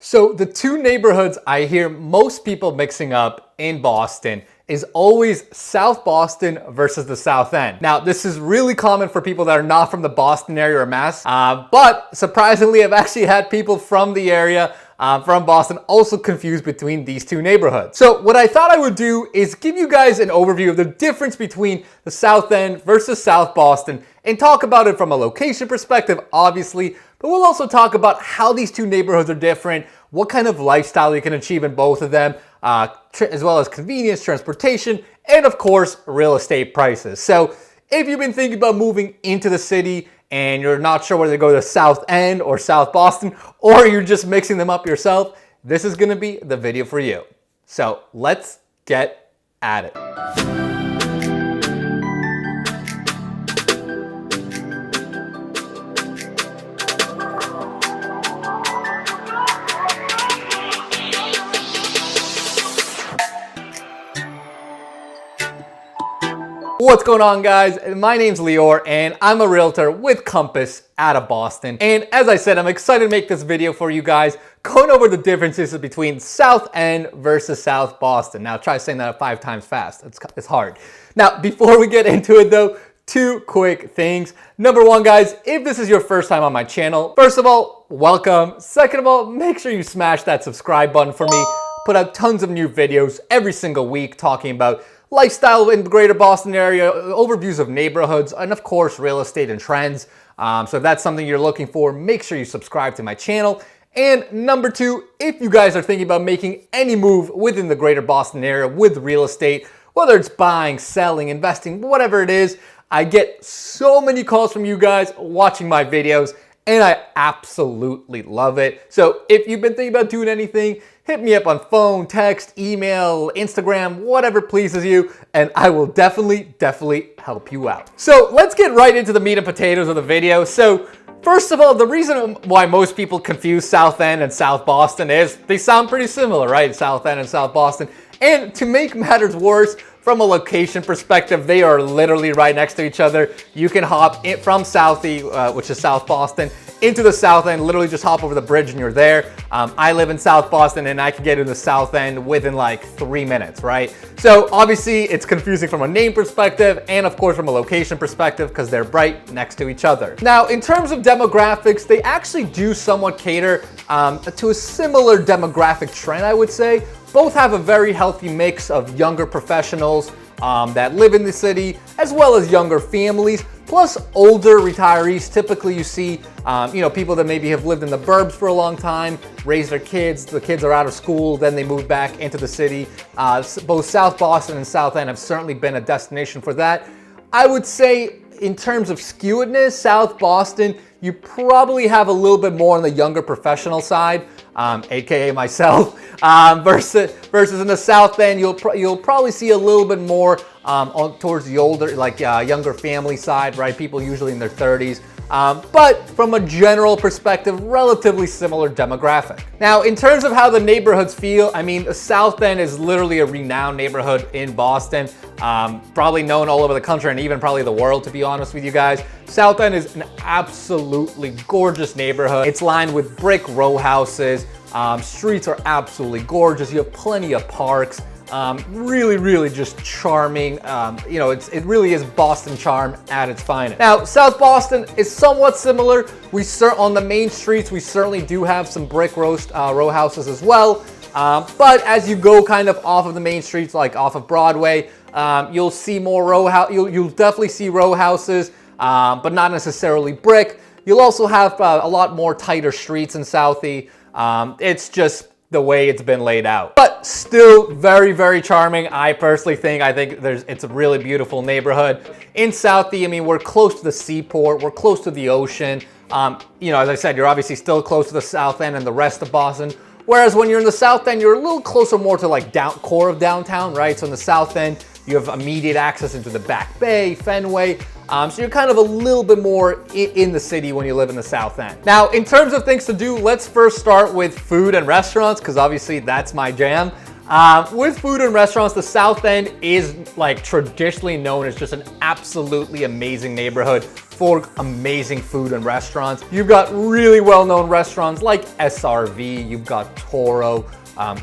So the two neighborhoods I hear most people mixing up in Boston is always South Boston versus the South End. Now, this is really common for people that are not from the Boston area or Mass, but surprisingly, I've actually had people from the area, from Boston, also confused between these two neighborhoods. So what I thought I would do is give you guys an overview of the difference between the South End versus South Boston and talk about it from a location perspective, obviously, but we'll also talk about how these two neighborhoods are different, what kind of lifestyle you can achieve in both of them, as well as convenience, transportation, and of course, real estate prices. So if you've been thinking about moving into the city and you're not sure whether to go to South End or South Boston, or you're just mixing them up yourself, this is gonna be the video for you. So let's get at it. What's going on, guys? My name's Lior and I'm a realtor with Compass out of Boston. And as I said, I'm excited to make this video for you guys, going over the differences between South End versus South Boston. Now try saying that 5 times fast. It's hard. Now, before we get into it though, 2 quick things. Number 1, guys, if this is your first time on my channel, first of all, welcome. Second of all, make sure you smash that subscribe button for me. Put out tons of new videos every single week talking about lifestyle in the greater Boston area, overviews of neighborhoods, and of course, real estate and trends. So if that's something you're looking for, make sure you subscribe to my channel. And number 2, if you guys are thinking about making any move within the greater Boston area with real estate, whether it's buying, selling, investing, whatever it is, I get so many calls from you guys watching my videos, and I absolutely love it. So if you've been thinking about doing anything, hit me up on phone, text, email, Instagram, whatever pleases you, and I will definitely help you out. So let's get right into the meat and potatoes of the video. So first of all, the reason why most people confuse South End and South Boston is they sound pretty similar, right? South End and South Boston. And to make matters worse, from a location perspective, they are literally right next to each other. You can hop in from Southie, which is South Boston, into the South End, literally just hop over the bridge and you're there. I live in South Boston and I can get into the South End within like 3 minutes, right? So obviously it's confusing from a name perspective and of course from a location perspective because they're right next to each other. Now, in terms of demographics, they actually do somewhat cater to a similar demographic trend, I would say. Both have a very healthy mix of younger professionals that live in the city, as well as younger families, plus older retirees. Typically you see, people that maybe have lived in the burbs for a long time, raised their kids, the kids are out of school, then they move back into the city. Both South Boston and South End have certainly been a destination for that. I would say in terms of skewedness, South Boston, you probably have a little bit more on the younger professional side, aka myself, versus in the South End, you'll probably see a little bit more towards the older, younger family side, right? People usually in their 30s. But from a general perspective, relatively similar demographic. Now, in terms of how the neighborhoods feel, I mean, the South End is literally a renowned neighborhood in Boston, probably known all over the country and even probably the world, to be honest with you guys. South End is an absolutely gorgeous neighborhood. It's lined with brick row houses. Streets are absolutely gorgeous. You have plenty of parks. Really just charming. It really is Boston charm at its finest. Now, South Boston is somewhat similar. On the main streets, we certainly do have some brick row houses as well. But as you go kind of off of the main streets, like off of Broadway, you'll see more you'll definitely see row houses, but not necessarily brick. You'll also have a lot more tighter streets in Southie. It's just the way it's been laid out, but still very charming. I think it's a really beautiful neighborhood. In Southie, I mean, we're close to the seaport, we're close to the ocean. As I said, you're obviously still close to the South End and the rest of Boston. Whereas when you're in the South End, you're a little closer more to like core of downtown, right? So in the South End, you have immediate access into the Back Bay, Fenway. So you're kind of a little bit more in the city when you live in the South End. Now, in terms of things to do, let's first start with food and restaurants, because obviously that's my jam. With food and restaurants, the South End is like traditionally known as just an absolutely amazing neighborhood for amazing food and restaurants. You've got really well-known restaurants like SRV, you've got Toro,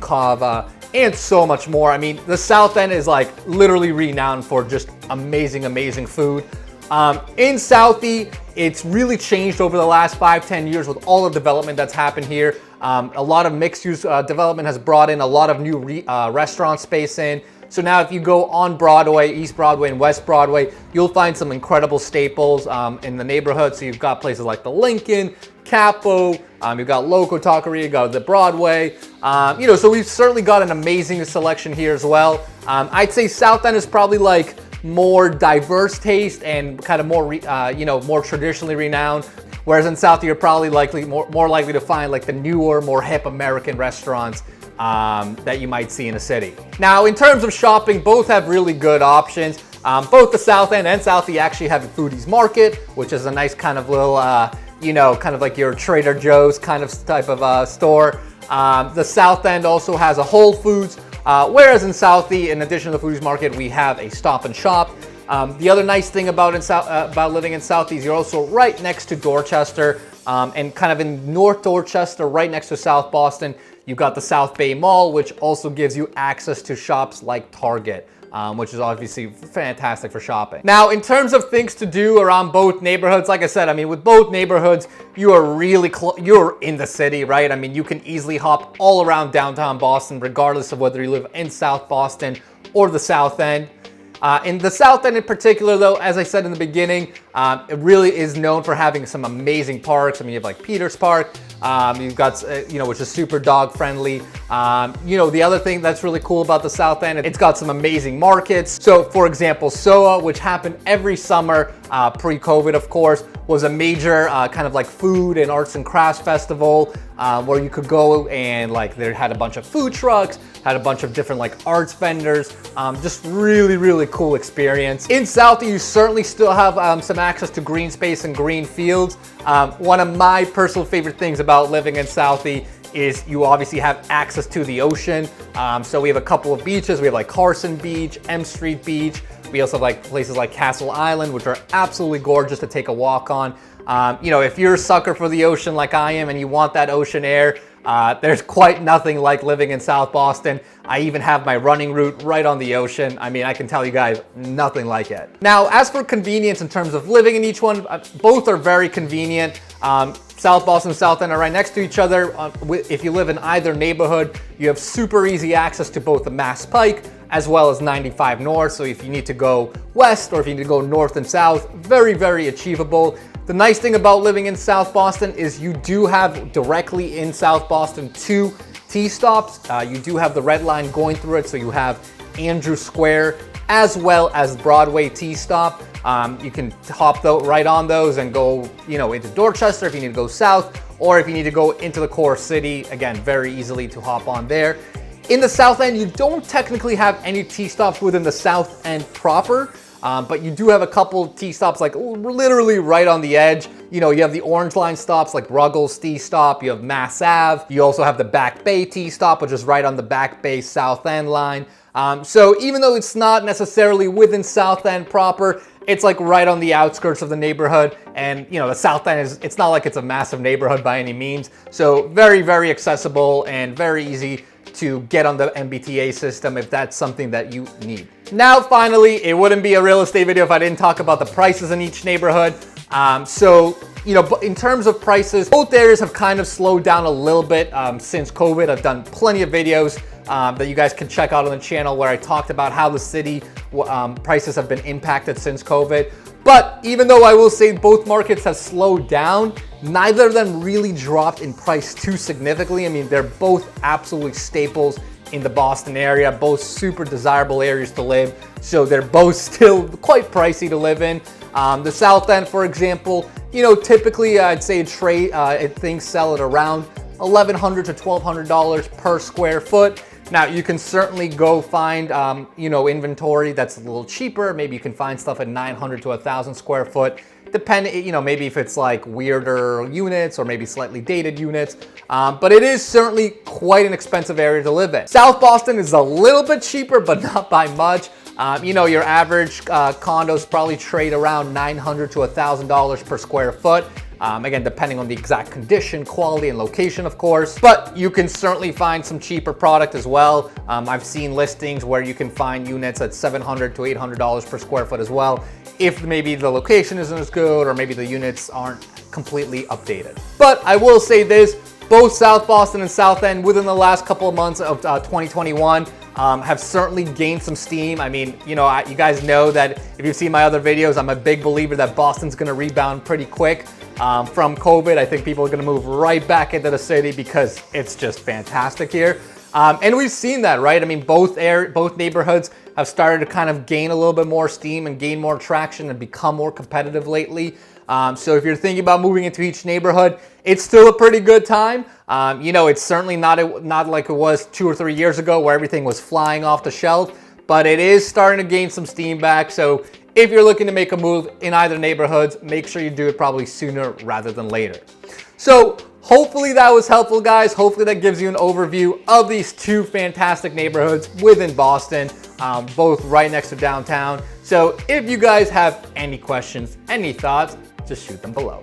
Cava, and so much more. I mean, the South End is like literally renowned for just amazing, amazing food. In Southie, it's really changed over the last 5-10 years with all the development that's happened here. A lot of mixed-use development has brought in a lot of new restaurant space in. So now if you go on Broadway, East Broadway and West Broadway, you'll find some incredible staples in the neighborhood. So you've got places like the Lincoln, Capo, you've got Loco Taqueria, you've got the Broadway. So we've certainly got an amazing selection here as well. I'd say South End is probably like more diverse taste and kind of more, more traditionally renowned. Whereas in South, you're probably more likely to find like the newer, more hip American restaurants that you might see in a city. Now, in terms of shopping, both have really good options. Both the South End and Southie actually have a foodies market, which is a nice kind of little, kind of like your Trader Joe's kind of type of store. The South End also has a Whole Foods, whereas in Southie, in addition to the foodies market, we have a Stop and Shop. The other nice thing about living in Southie is you're also right next to Dorchester, and kind of in North Dorchester, right next to South Boston, you've got the South Bay Mall, which also gives you access to shops like Target, which is obviously fantastic for shopping. Now, in terms of things to do around both neighborhoods, like I said, I mean, with both neighborhoods, you are really you're in the city, right? I mean, you can easily hop all around downtown Boston, regardless of whether you live in South Boston or the South End. In the South End in particular, though, as I said in the beginning, it really is known for having some amazing parks. I mean, you have like Peters Park, you've got, which is super dog friendly. The other thing that's really cool about the South End, it's got some amazing markets. So for example, SOA, which happened every summer, pre-COVID, of course, was a major kind of like food and arts and crafts festival where you could go and like they had a bunch of food trucks, had a bunch of different like arts vendors, just really, really cool experience. In Southie, you certainly still have some access to green space and green fields. One of my personal favorite things about living in Southie is you obviously have access to the ocean. So we have a couple of beaches. We have like Carson Beach, M Street Beach. We also have like places like Castle Island, which are absolutely gorgeous to take a walk on. If you're a sucker for the ocean like I am and you want that ocean air, there's quite nothing like living in South Boston. I even have my running route right on the ocean. I mean, I can tell you guys, nothing like it. Now, as for convenience in terms of living in each one, both are very convenient. South Boston and South End are right next to each other. If you live in either neighborhood, you have super easy access to both the Mass Pike as well as 95 North. So if you need to go west or if you need to go north and south, very, very achievable. The nice thing about living in South Boston is you do have directly in South Boston 2 T-stops. You do have the Red Line going through it, so you have Andrew Square as well as Broadway T-stop. You can hop right on those and go, into Dorchester if you need to go south, or if you need to go into the core city, again, very easily to hop on there. In the South End, you don't technically have any T-stops within the South End proper, but you do have a couple T-stops like literally right on the edge. You have the Orange Line stops like Ruggles T-stop, you have Mass Ave, you also have the Back Bay T-stop, which is right on the Back Bay South End line. So even though it's not necessarily within South End proper, it's like right on the outskirts of the neighborhood. And the South End it's not like it's a massive neighborhood by any means. So very, very accessible and very easy to get on the MBTA system if that's something that you need. Now, finally, it wouldn't be a real estate video if I didn't talk about the prices in each neighborhood. In terms of prices, both areas have kind of slowed down a little bit since COVID. I've done plenty of videos that you guys can check out on the channel where I talked about how the city prices have been impacted since COVID. But even though I will say both markets have slowed down, neither of them really dropped in price too significantly. I mean, they're both absolutely staples in the Boston area, both super desirable areas to live. So they're both still quite pricey to live in. The South End, for example, typically I'd say things sell at around $1,100 to $1,200 per square foot. Now, you can certainly go find, inventory that's a little cheaper. Maybe you can find stuff at 900 to 1,000 square foot. depending, you know, maybe if it's like weirder units or maybe slightly dated units. But it is certainly quite an expensive area to live in. South Boston is a little bit cheaper, but not by much. You know, your average condos probably trade around $900 to $1,000 per square foot. Again, depending on the exact condition, quality, and location, of course. But you can certainly find some cheaper product as well. I've seen listings where you can find units at $700 to $800 per square foot as well, if maybe the location isn't as good or maybe the units aren't completely updated. But I will say this, both South Boston and South End within the last couple of months of 2021 have certainly gained some steam. I mean, you know, you guys know that if you've seen my other videos, I'm a big believer that Boston's gonna rebound pretty quick from COVID. I think people are gonna move right back into the city because it's just fantastic here. And we've seen that, right? I mean, both neighborhoods have started to kind of gain a little bit more steam and gain more traction and become more competitive lately. So if you're thinking about moving into each neighborhood, it's still a pretty good time. You know, it's certainly not like it was 2 or 3 years ago where everything was flying off the shelf, but it is starting to gain some steam back. So if you're looking to make a move in either neighborhoods, make sure you do it probably sooner rather than later. So hopefully that was helpful, guys. Hopefully that gives you an overview of these two fantastic neighborhoods within Boston, both right next to downtown. So if you guys have any questions, any thoughts, just shoot them below.